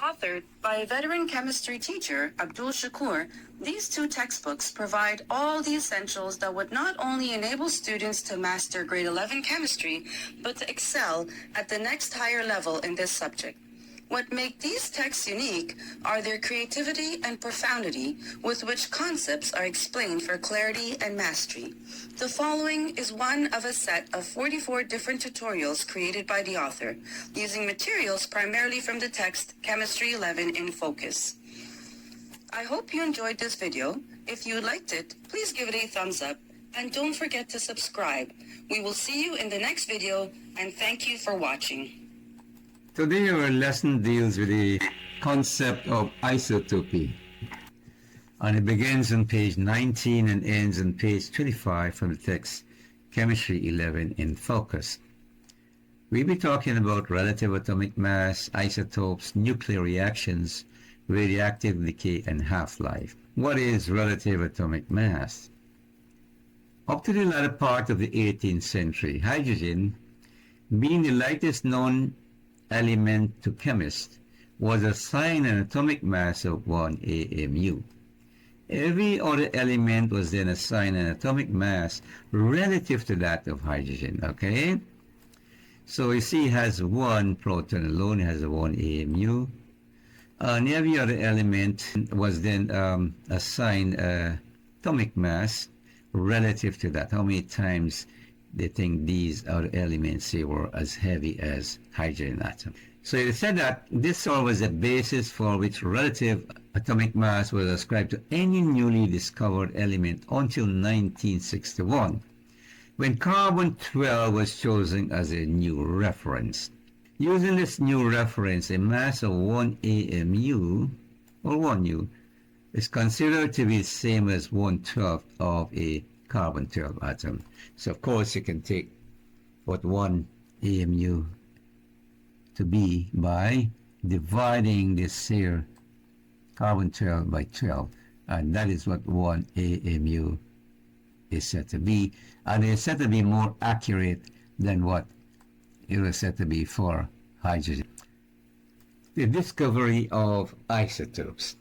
Authored by a veteran chemistry teacher, Abdul Shakur, these two textbooks provide all the essentials that would not only enable students to master grade 11 chemistry, but to excel at the next higher level in this subject. What make these texts unique are their creativity and profundity with which concepts are explained for clarity and mastery. The following is one of a set of 44 different tutorials created by the author, using materials primarily from the text Chemistry 11 in Focus. I hope you enjoyed this video. If you liked it, please give it a thumbs up and don't forget to subscribe. We will see you in the next video and thank you for watching. Today our lesson deals with the concept of isotopy, and it begins on page 19 and ends on page 25 from the text Chemistry 11 in Focus. We'll be talking about relative atomic mass, isotopes, nuclear reactions, radioactive decay, and half-life. What is relative atomic mass? Up to the latter part of the 18th century, hydrogen, being the lightest known element to chemists, was assigned an atomic mass of 1 AMU. Every other element was then assigned an atomic mass relative to that of hydrogen, okay? So you see it has one proton alone, it has a 1 AMU, and every other element was then assigned atomic mass relative to that, how many times they think these other elements here were as heavy as hydrogen atom. So it said that this was the basis for which relative atomic mass was ascribed to any newly discovered element until 1961, when carbon-12 was chosen as a new reference. Using this new reference, a mass of 1 AMU, or 1 U, is considered to be the same as 1/12 of a carbon-12 atom. So of course you can take what 1 AMU to be by dividing this here carbon-12 by 12, and that is what 1 AMU is said to be, and it's said to be more accurate than what it was said to be for hydrogen. The discovery of isotopes.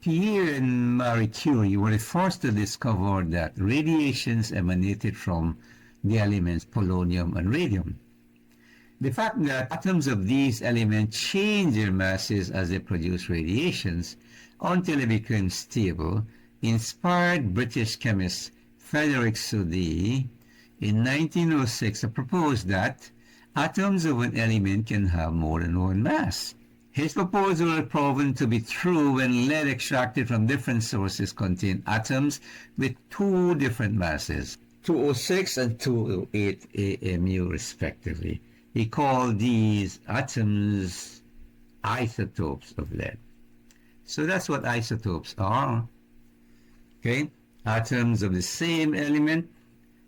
Pierre and Marie Curie were the first to discover that radiations emanated from the elements polonium and radium. The fact that atoms of these elements change their masses as they produce radiations until they become stable inspired British chemist Frederick Soddy in 1906 to propose that atoms of an element can have more than one mass. His proposal was proven to be true when lead extracted from different sources contained atoms with two different masses, 206 and 208 AMU respectively. He called these atoms isotopes of lead. So that's what isotopes are. Okay, atoms of the same element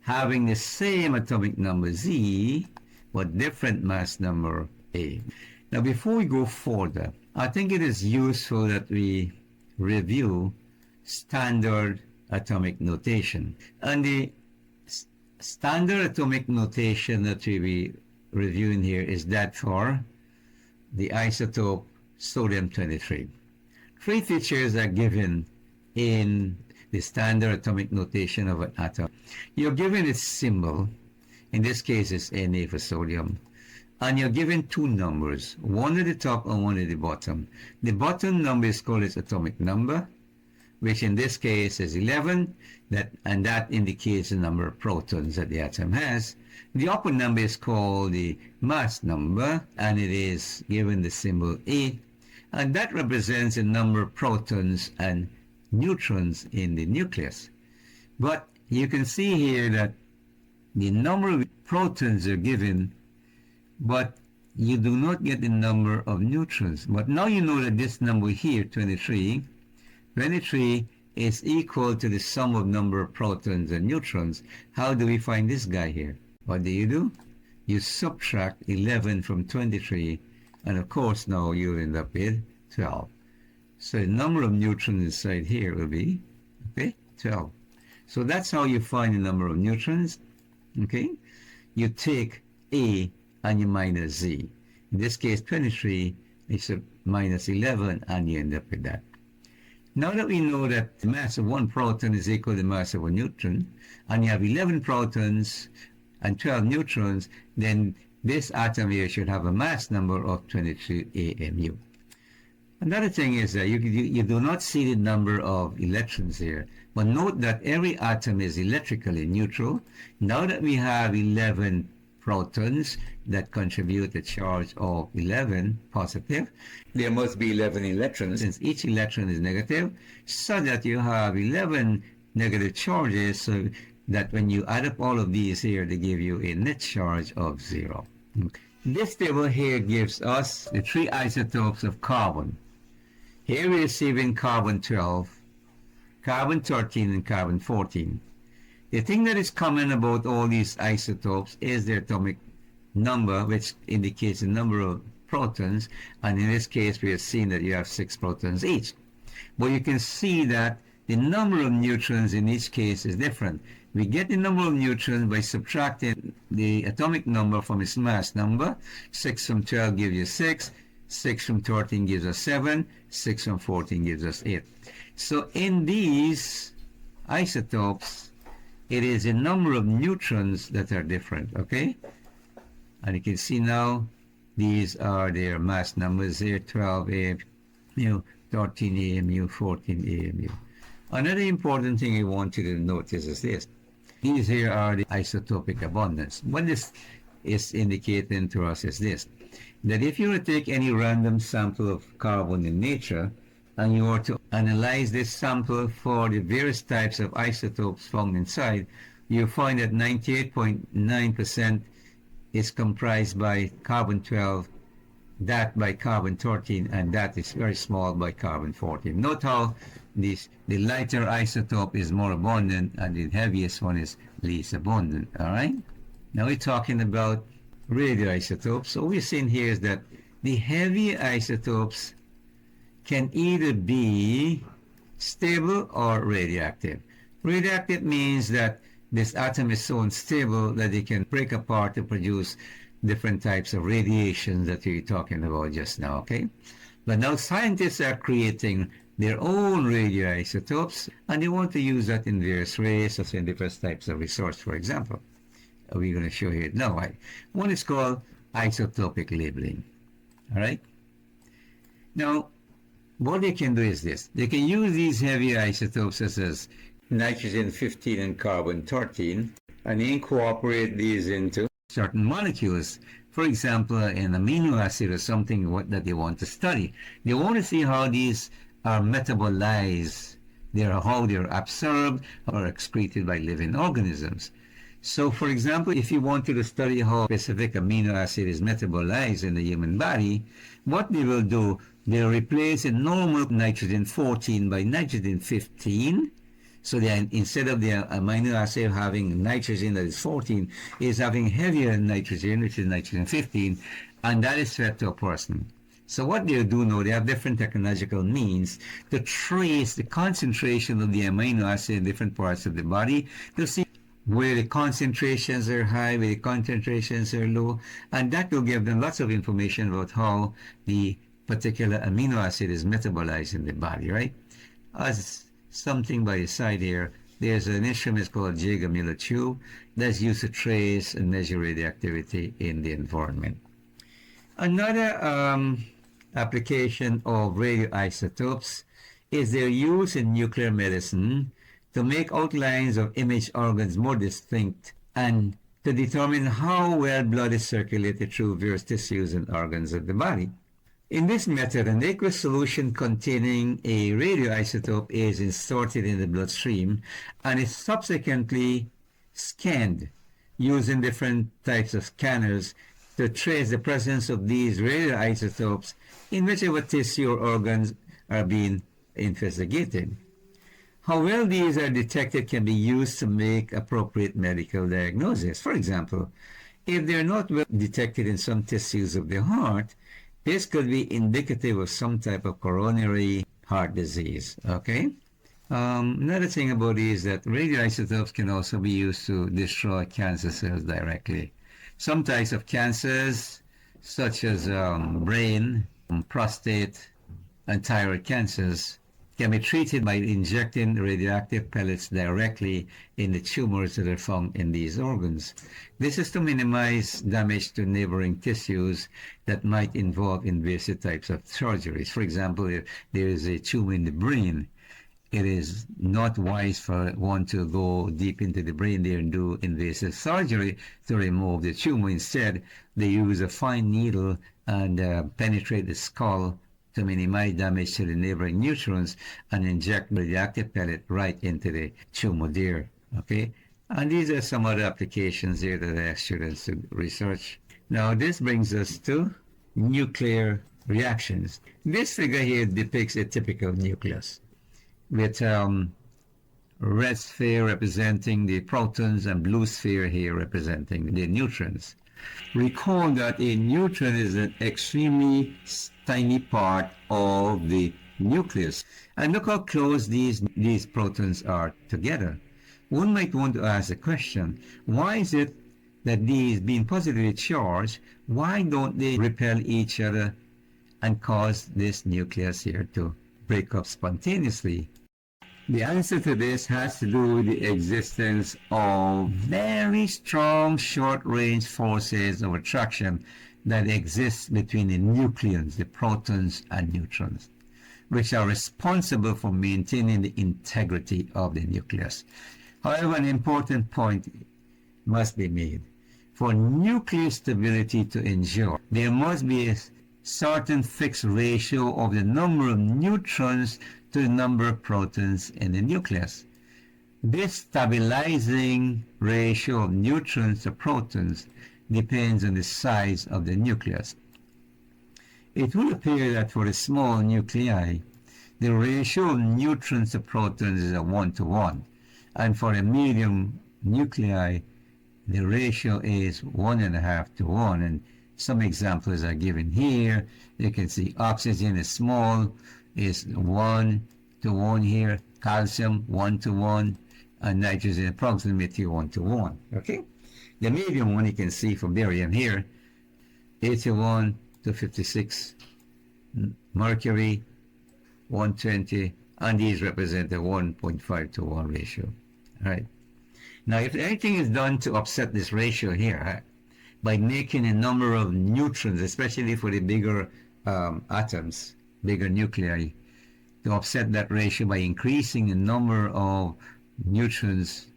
having the same atomic number Z but different mass number A. Now, before we go further, I think it is useful that we review standard atomic notation. And the standard atomic notation that we will be reviewing here is that for the isotope sodium-23. Three features are given in the standard atomic notation of an atom. You're given its symbol, in this case it's Na for sodium, and you're given two numbers, one at the top and one at the bottom. The bottom number is called its atomic number, which in this case is 11, and that indicates the number of protons that the atom has. The upper number is called the mass number, and it is given the symbol A, and that represents the number of protons and neutrons in the nucleus. But you can see here that the number of protons are given, but you do not get the number of neutrons. But now you know that this number here, 23 is equal to the sum of number of protons and neutrons. How do we find this guy here? What do? You subtract 11 from 23, and of course now you end up with 12. So the number of neutrons inside here will be, 12. So that's how you find the number of neutrons, You take A and you minus Z. In this case, 23 It's a minus 11, and you end up with that. Now that we know that the mass of one proton is equal to the mass of a neutron, and you have 11 protons and 12 neutrons, then this atom here should have a mass number of 23 AMU. Another thing is that you do not see the number of electrons here, but note that every atom is electrically neutral. Now that we have 11 protons that contribute a charge of 11 positive, there must be 11 electrons, since each electron is negative, so that you have 11 negative charges, so that when you add up all of these here, they give you a net charge of 0. This table here gives us the 3 isotopes of carbon. Here we're receiving carbon-12, carbon-13, and carbon-14. The thing that is common about all these isotopes is their atomic number, which indicates the number of protons, and in this case we have seen that you have 6 protons each. But you can see that the number of neutrons in each case is different. We get the number of neutrons by subtracting the atomic number from its mass number. 6 from 12 gives you 6, 6 from 13 gives us 7, 6 from 14 gives us 8. So in these isotopes, it is the number of neutrons that are different, okay? And you can see now, these are their mass numbers here, 12 AMU, 13 AMU, 14 AMU. Another important thing I want you to notice is this. These here are the isotopic abundance. What this is indicating to us is this, that if you were to take any random sample of carbon in nature, and you were to analyze this sample for the various types of isotopes found inside, you find that 98.9% is comprised by carbon-12, that by carbon-13, and that is very small by carbon-14. Note how the lighter isotope is more abundant and the heaviest one is least abundant, all right? Now we're talking about radioisotopes. So what we're seeing here is that the heavy isotopes can either be stable or radioactive. Radioactive means that this atom is so unstable that it can break apart to produce different types of radiation that we were talking about just now, okay? But now scientists are creating their own radioisotopes, and they want to use that in various ways, as in different types of research, for example. We're going to show you now. One is called isotopic labeling, all right? Now, what they can do is this. They can use these heavy isotopes such as nitrogen-15 and carbon-13 and incorporate these into certain molecules. For example, an amino acid or something that they want to study. They want to see how these are metabolized, how they're absorbed or excreted by living organisms. So, for example, if you wanted to study how a specific amino acid is metabolized in the human body, what they will do, they'll replace a normal nitrogen-14 by nitrogen-15. So instead of the amino acid having nitrogen that is 14, is having heavier nitrogen, which is nitrogen-15, and that is fed to a person. So what they'll do now, they have different technological means to trace the concentration of the amino acid in different parts of the body to see where the concentrations are high, where the concentrations are low, and that will give them lots of information about how the particular amino acid is metabolized in the body, right? As something by the side here, there's an instrument called Jaeger Miller tube that's used to trace and measure radioactivity in the environment. Another application of radioisotopes is their use in nuclear medicine to make outlines of image organs more distinct and to determine how well blood is circulated through various tissues and organs of the body. In this method, an aqueous solution containing a radioisotope is inserted in the bloodstream and is subsequently scanned using different types of scanners to trace the presence of these radioisotopes in whichever tissue or organs are being investigated. How well these are detected can be used to make appropriate medical diagnosis. For example, if they're not well detected in some tissues of the heart, this could be indicative of some type of coronary heart disease, okay? Another thing about it is that radioisotopes can also be used to destroy cancer cells directly. Some types of cancers, such as brain prostate, and thyroid cancers can be treated by injecting radioactive pellets directly in the tumors that are found in these organs. This is to minimize damage to neighboring tissues that might involve invasive types of surgeries. For example, if there is a tumor in the brain, it is not wise for one to go deep into the brain there and do invasive surgery to remove the tumor. Instead, they use a fine needle and penetrate the skull to minimize damage to the neighboring neurons and inject radioactive pellet right into the tumor there. Okay? And these are some other applications here that I ask students to research. Now, this brings us to nuclear reactions. This figure here depicts a typical nucleus with red sphere representing the protons and blue sphere here representing the neutrons. Recall that a neutron is an extremely tiny part of the nucleus. And look how close these protons are together. One might want to ask the question, why is it that these being positively charged, why don't they repel each other and cause this nucleus here to break up spontaneously? The answer to this has to do with the existence of very strong short-range forces of attraction that exist between the nucleons, the protons and neutrons, which are responsible for maintaining the integrity of the nucleus. However, an important point must be made. For nuclear stability to endure, there must be a certain fixed ratio of the number of neutrons to the number of protons in the nucleus. This stabilizing ratio of neutrons to protons depends on the size of the nucleus. It will appear that for a small nuclei, the ratio of neutrons to protons is a 1-to-1, and for a medium nuclei, the ratio is 1.5-to-1, and some examples are given here. You can see oxygen is small, is 1-to-1 here, calcium 1-to-1, and nitrogen approximately 1-to-1. Okay, the medium one you can see for barium here, 81-56, mercury 120, and these represent a 1.5-to-1 ratio. All right. Now, if anything is done to upset this ratio here, by making a number of neutrons, especially for the bigger atoms, bigger nuclei, to offset that ratio by increasing the number of neutrons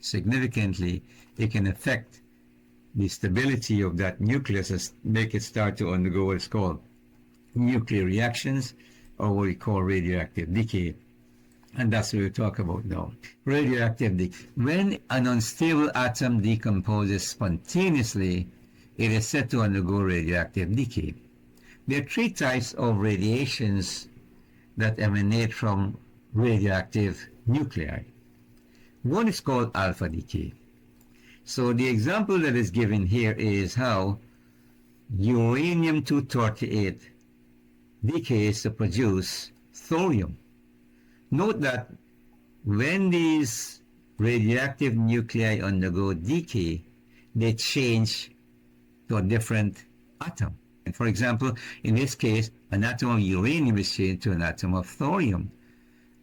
significantly, it can affect the stability of that nucleus and make it start to undergo what's called nuclear reactions, or what we call radioactive decay. And that's what we'll talk about now. Radioactive decay. When an unstable atom decomposes spontaneously, it is said to undergo radioactive decay. There are three types of radiations that emanate from radioactive nuclei. One is called alpha decay. So the example that is given here is how uranium-238 decays to produce thorium. Note that when these radioactive nuclei undergo decay, they change to a different atom. And for example, in this case, an atom of uranium is changed to an atom of thorium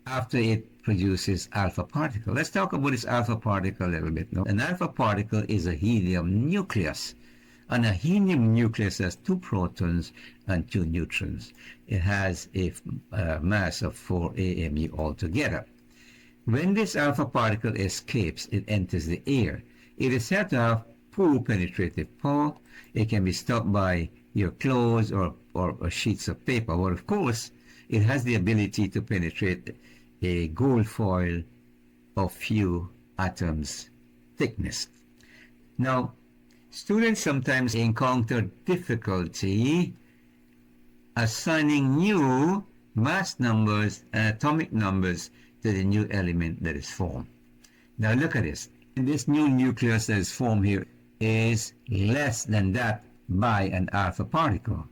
after it produces alpha particle. Let's talk about this alpha particle a little bit now. An alpha particle is a helium nucleus. And a helium nucleus has 2 protons and 2 neutrons. It has a mass of 4 AMU altogether. When this alpha particle escapes, it enters the air. It is said to have poor penetrative power. It can be stopped by your clothes or sheets of paper. But of course, it has the ability to penetrate a gold foil of few atoms thickness. Now, students sometimes encounter difficulty assigning new mass numbers and atomic numbers to the new element that is formed. Now look at this. This new nucleus that is formed here is less than that by an alpha particle.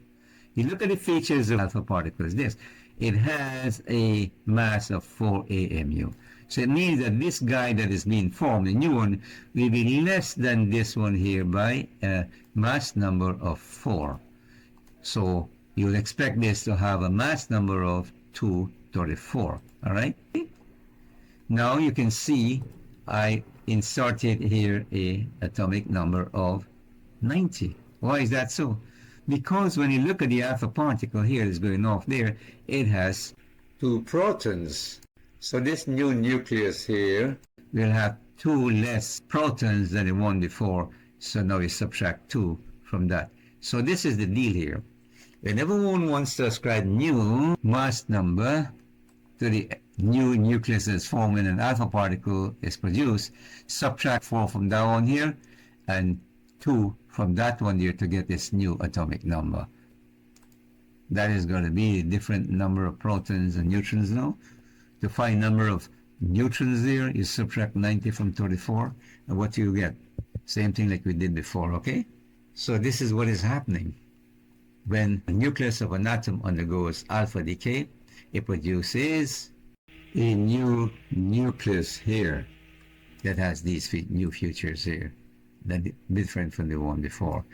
You look at the features of alpha particles. This, it has a mass of 4 AMU. So it means that this guy that is being formed, the new one, will be less than this one here by a mass number of 4. So you'll expect this to have a mass number of 234. All right. Now you can see I inserted here a atomic number of 90. Why is that so? Because when you look at the alpha particle here that's going off there, it has 2 protons. So this new nucleus here will have 2 less protons than the one before. So now we subtract 2 from that. So this is the deal here. Whenever one wants to ascribe new mass number to the new nucleus that's formed when an alpha particle is produced, subtract 4 from that one here and 2 from that one here to get this new atomic number. That is going to be a different number of protons and neutrons now. To find number of neutrons there, you subtract 90 from 34, and what do you get? Same thing like we did before, okay? So this is what is happening. When the nucleus of an atom undergoes alpha decay, it produces a new nucleus here that has these new features here, that is different from the one before.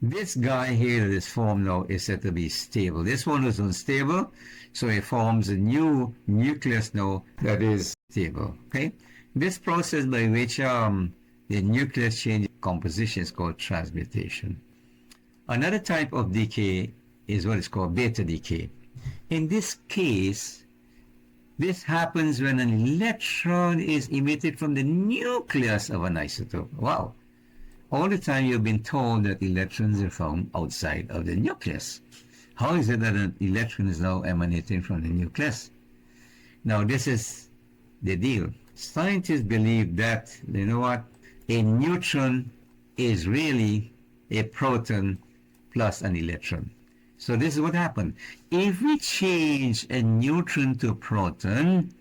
This guy here that is formed now is said to be stable. This one is unstable, so it forms a new nucleus now that is stable. Okay, this process by which the nucleus changes composition is called transmutation. Another type of decay is what is called beta decay. In this case, this happens when an electron is emitted from the nucleus of an isotope. Wow. All the time you've been told that electrons are found outside of the nucleus. How is it that an electron is now emanating from the nucleus? Now this is the deal. Scientists believe that, you know what, a neutron is really a proton plus an electron. So this is what happened. If we change a neutron to a proton,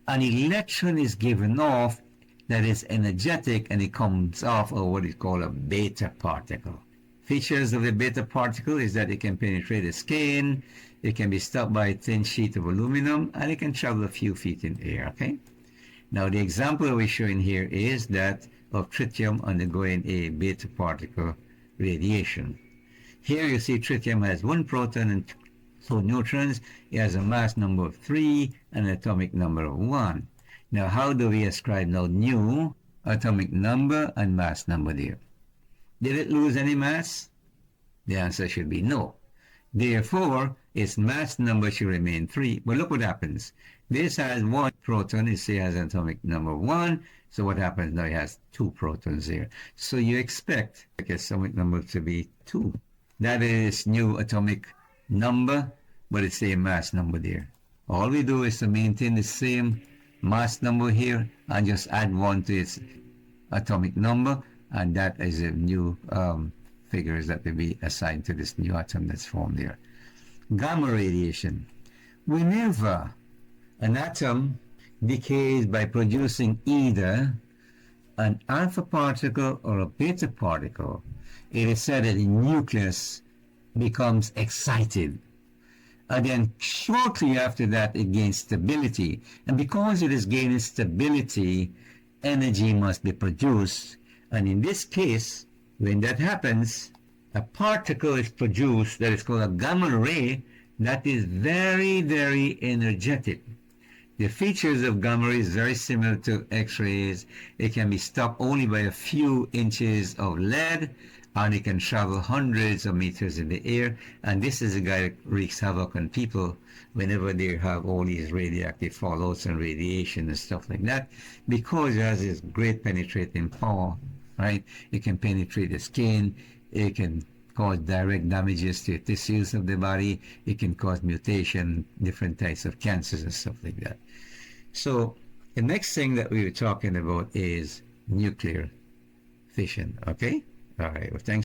an electron is given off that is energetic, and it comes off of what is called a beta particle. Features of the beta particle is that it can penetrate the skin, it can be stopped by a thin sheet of aluminum, and it can travel a few feet in air, okay? Now the example we're showing here is that of tritium undergoing a beta particle radiation. Here you see tritium has 1 proton and 2 neutrons. It has a mass number of 3 and an atomic number of 1. Now, how do we ascribe now new atomic number and mass number there? Did it lose any mass? The answer should be no. Therefore, its mass number should remain 3. But look what happens. This has 1 proton, it has an atomic number 1. So what happens now? It has 2 protons here. So you expect the atomic number to be 2. That is new atomic number, but it's the same mass number there. All we do is to maintain the same mass number here and just add 1 to its atomic number, and that is a new figures that will be assigned to this new atom that's formed there. Gamma radiation. Whenever an atom decays by producing either an alpha particle or a beta particle, it is said that the nucleus becomes excited. And then shortly after that, it gains stability. And because it is gaining stability, energy must be produced. And in this case, when that happens, a particle is produced that is called a gamma ray that is very, very energetic. The features of gamma rays is very similar to X-rays. It can be stopped only by a few inches of lead, and it can travel hundreds of meters in the air. And this is a guy that wreaks havoc on people whenever they have all these radioactive fallouts and radiation and stuff like that, because it has this great penetrating power, right? It can penetrate the skin, it can cause direct damages to the tissues of the body, it can cause mutation, different types of cancers and stuff like that. So the next thing that we were talking about is nuclear fission, okay? All right, well, thanks.